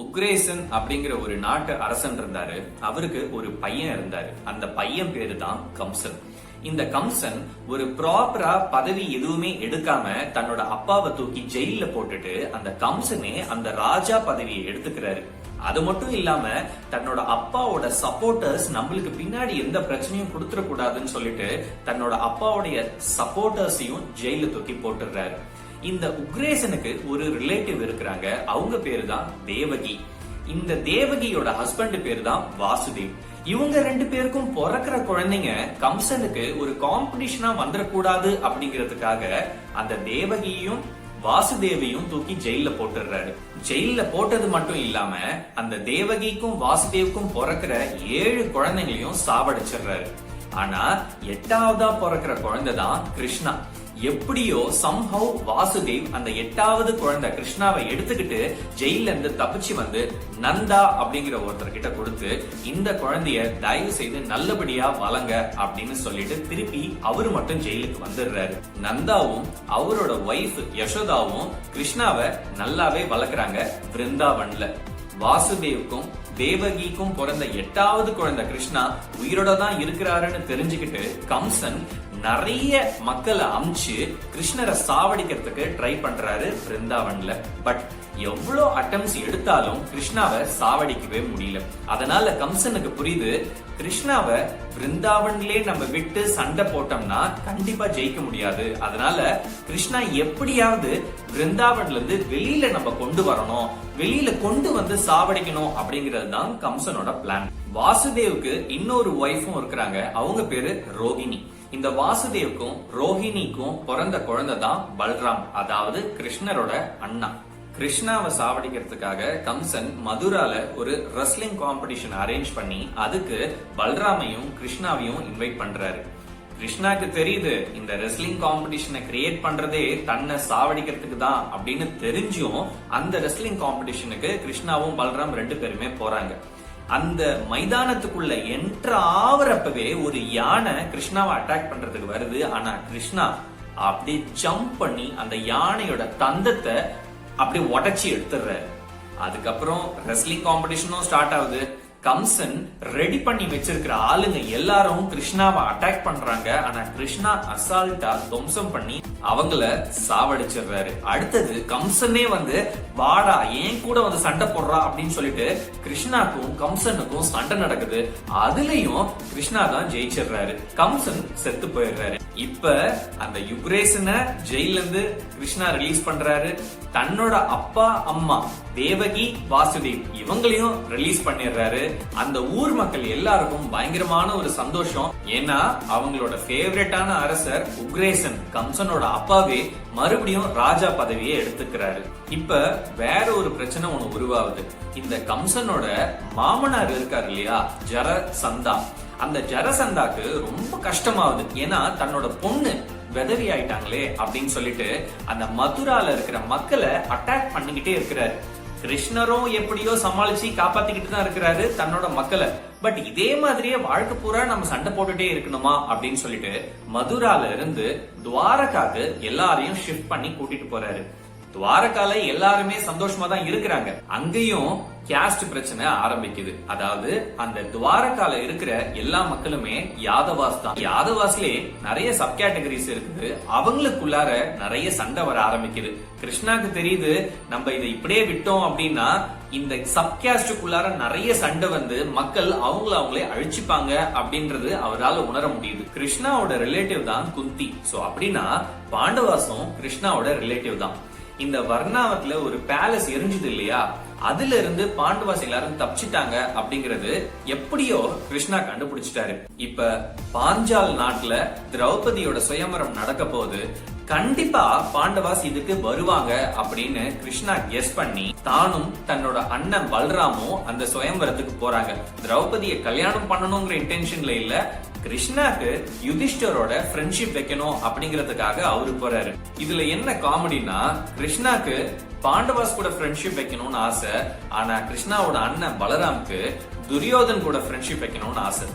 உக்ரேசன் அப்படிங்கிற ஒரு நாட்டு அரசன் இருந்தாரு. அவருக்கு ஒரு பையன் இருந்தாரு. அந்த பையன் பேரு தான் கம்சன். இந்த கம்சன் ஒரு ப்ராப்பரா பதவி எதுவுமே எடுக்காம தன்னோட அப்பாவை தூக்கி ஜெயில போட்டுட்டு அந்த கம்சனே அந்த ராஜா பதவியை எடுத்துக்கிறாரு. அது மட்டும் இல்லாம தன்னோட அப்பாவோட சப்போர்ட்டர்ஸ் நம்மளுக்கு பின்னாடி எந்த பிரச்சனையும் கொடுத்துட கூடாதுன்னு சொல்லிட்டு தன்னோட அப்பாவுடைய சப்போர்ட்டர்ஸையும் ஜெயில தூக்கி போட்டுடுறாரு. இந்த உக்ரேசனுக்கு ஒரு ரிலேட்டிவ் இருக்கிறாங்க. அவங்க பேரு தான் தேவகி. இந்த தேவகியோட ஹஸ்பண்ட் பேரு தான் வாசுதேவ். இவங்க ரெண்டு பேருக்கும் பிறக்கிற குழந்தைங்க கம்சனுக்கு ஒரு காம்படிஷனா வந்துடக்கூடாது அப்படிங்கிறதுக்காக அந்த தேவகியையும் வாசுதேவையும் தூக்கி ஜெயில போட்டுறாரு. ஜெயில போட்டது மட்டும் இல்லாம அந்த தேவகிக்கும் வாசுதேவுக்கும் பிறக்கிற 7 குழந்தைங்களையும் சாவடிச்சிடுறாரு. ஆனா 8வதா பிறக்கிற குழந்தை தான் கிருஷ்ணா. எப்படியோ சம்ஹவ் வாசுதேவ் அந்த 8வது குழந்தை கிருஷ்ணாவை எடுத்துக்கிட்டு ஜெயில இருந்து தப்பிச்சு வந்து நந்தா அப்படிங்கிற ஒருத்தர் கிட்ட கொடுத்து இந்த குழந்தைய தயவு செய்து நல்லபடியா வளங்க அப்படின்னு சொல்லிட்டு திருப்பி அவரு மட்டும் ஜெயிலுக்கு வந்துடுறாரு. நந்தாவும் அவரோட ஒய்ஃப் யசோதாவும் கிருஷ்ணாவை நல்லாவே வளர்க்குறாங்க பிருந்தாவன்ல. வாசுதேவுக்கும் தேவகிக்கும் பிறந்த 8வது குழந்தை கிருஷ்ணா உயிரோட தான் இருக்கிறாருன்னு தெரிஞ்சுக்கிட்டு கம்சன் நிறைய மக்களை அமிச்சு கிருஷ்ணரை சாவடிக்கிறதுக்கு ட்ரை பண்றாரு பிருந்தாவன்ல. பட் எவ்வளவு அட்டம்ஸ் எடுத்தாலும் கிருஷ்ணாவை சாவடிக்கவே முடியல. அதனால கம்சனுக்கு புரியுது, கிருஷ்ணாவை பிருந்தாவன்லே நம்ம விட்டு சண்டை போட்டோம்னா கண்டிப்பா ஜெயிக்க முடியாது. அதனால கிருஷ்ணா எப்படியாவது பிருந்தாவன்ல இருந்து வெளியில நம்ம கொண்டு வரணும், வெளியில கொண்டு வந்து சாவடிக்கணும் அப்படிங்கிறது தான் கம்சனோட பிளான். வாசுதேவுக்கு இன்னொரு ஒய்ஃபும் இருக்கிறாங்க. அவங்க பேரு ரோஹிணி. இந்த வாசுதேவுக்கும் ரோஹிணிக்கும் பிறந்த குழந்தை தான் பல்ராம், அதாவது கிருஷ்ணரோட அண்ணா. கிருஷ்ணாவை சாவடிக்கிறதுக்காக கம்சன் மதுரால ஒரு ரெஸ்லிங் காம்படிஷன் அரேஞ்ச் பண்ணி அதுக்கு பல்ராமையும் கிருஷ்ணாவையும் இன்வைட் பண்றாரு. கிருஷ்ணாக்கு தெரியுது இந்த ரெஸ்லிங் காம்படிஷனை கிரியேட் பண்றதே தன்னை சாவடிக்கிறதுக்கு தான் அப்படின்னு தெரிஞ்சும் அந்த ரெஸ்லிங் காம்படிஷனுக்கு கிருஷ்ணாவும் பல்ராம் 2 பேருமே போறாங்க. அந்த மைதானத்துக்குள்ள என்ட்ரு ஆவறப்பவே ஒரு யானை கிருஷ்ணாவை அட்டாக் பண்றதுக்கு வருது. ஆனா கிருஷ்ணா அப்படியே ஜம்ப் பண்ணி அந்த யானையோட தந்தத்தை அப்படியே உடைச்சி எடுத்துடுறாரு. அதுக்கப்புறம் ரெஸ்லிங் காம்படிஷனும் ஸ்டார்ட் ஆகுது. கம்சன் ரெடி பண்ணி வச்சிருக்கிற ஆளுங்க எல்லாரும் கிருஷ்ணாவை அட்டாக் பண்றாங்க. ஆனா கிருஷ்ணா அசால்ட்டா துவம்சம் பண்ணி அவங்கள சாவடிச்சிடுறாரு. அடுத்தது கம்சனே வந்து வாடா ஏன் கூட வந்து சண்டை போடுறா அப்படின்னு சொல்லிட்டு கிருஷ்ணாக்கும் கம்சனுக்கும் சண்டை நடக்குது. அதுலயும் கிருஷ்ணா தான் ஜெயிச்சிடுறாரு. கம்சன் செத்து போயிடுறாரு. இப்ப அந்த யுக்ரேசனை ஜெயில இருந்து கிருஷ்ணா ரிலீஸ் பண்றாரு. தன்னோட அப்பா அம்மா தேவகி வாசுதேவ் இவங்களையும் ரிலீஸ் பண்ணிடுறாரு. அந்த ஊர் மக்கள் எல்லாருக்கும் பயங்கரமான ஒரு சந்தோஷம். ஏன்னா அவங்களோட ஃபேவரட்டான அரசர் உக்ரேசன் கம்சனோட அப்பாவே மறுபடியும் ராஜா பதவியை எடுத்துக்கிறாரு. இப்ப வேற ஒரு பிரச்சனை ஒண்ணு உருவாகுது. இந்த கம்சனோட மாமனார் இருக்காரு இல்லையா, ஜரசந்தா. அந்த ஜரசந்தாக்கு ரொம்ப கஷ்டமாகுது. ஏன்னா தன்னோட பொண்ணு விதவி ஆயிட்டாங்களே அப்படின்னு சொல்லிட்டு அந்த மதுரால இருக்கிற மக்களை அட்டாக் பண்ணிக்கிட்டே இருக்கிறாரு. கிருஷ்ணரும் எப்படியோ சமாளிச்சு காப்பாத்திக்கிட்டு தான் இருக்கிறாரு தன்னோட மக்களை. பட் இதே மாதிரியே வாழ்க்கை பூரா நம்ம சண்டை போட்டுட்டே இருக்கணுமா அப்படின்னு சொல்லிட்டு மதுரால இருந்து துவாரகாக்கு எல்லாரையும் ஷிஃப்ட் பண்ணி கூட்டிட்டு போறாரு. துவாரகால எல்லாருமே சந்தோஷமா தான் இருக்கிறாங்க. அங்கேயும் கேஸ்ட் பிரச்சனை ஆரம்பிக்குது. அதாவது அந்த துவாரகால இருக்கிற எல்லா மக்களுமே யாதவாஸ் தான். யாதவாஸ்லே நிறைய சப் கேட்டகரிஸ் இருக்குது. அவங்களுக்குள்ளார நிறைய சண்டை வர ஆரம்பிக்குது. கிருஷ்ணாக்கு தெரியுது நம்ம இதை இப்படியே விட்டோம் அப்படின்னா இந்த சப் கேஸ்டுக்குள்ளார நிறைய சண்டை வந்து மக்கள் அவங்களே அழிச்சுப்பாங்க அப்படின்றது அவரால் உணர முடியுது. கிருஷ்ணாவோட ரிலேட்டிவ் தான் குந்தி. சோ அப்படின்னா பாண்டவாசும் கிருஷ்ணாவோட ரிலேட்டிவ் தான். இந்த வர்ணாவத்துல ஒரு பேலஸ் எரிஞ்சது இல்லையா, அதுல இருந்து பாண்டவாஸ் எல்லாரும் தப்பிச்சிட்டாங்க அப்படிங்கறது எப்படியோ கிருஷ்ணா கண்டுபிடிச்சிட்டாரு. இப்ப பாஞ்சால் நாட்டுல திரௌபதியோட சுயம்பரம் நடக்க போது கண்டிப்பா பாண்டவாஸ் இதுக்கு வருவாங்க அப்படின்னு கிருஷ்ணா கெஸ் பண்ணி தானும் தன்னோட அண்ணன் பல்ராமும் அந்த சுயம்பரத்துக்கு போறாங்க. திரௌபதியை கல்யாணம் பண்ணணுங்கிற இன்டென்ஷன்ல இல்ல, கிருஷ்ணாக்கு யுதிஷ்டரோட ஃப்ரெண்ட்ஷிப் வைக்கணும் அப்படிங்கறதுக்காக அவரு போறாரு. இதுல என்ன காமெடினா, கிருஷ்ணாக்கு பாண்டவாஸ் கூட ஃப்ரெண்ட்ஷிப் வைக்கணும்னு ஆசை. ஆனா கிருஷ்ணாவோட அண்ணன் பலராமுக்கு துரியோதன் கூட ஃப்ரெண்ட்ஷிப் வைக்கணும்னு ஆசை.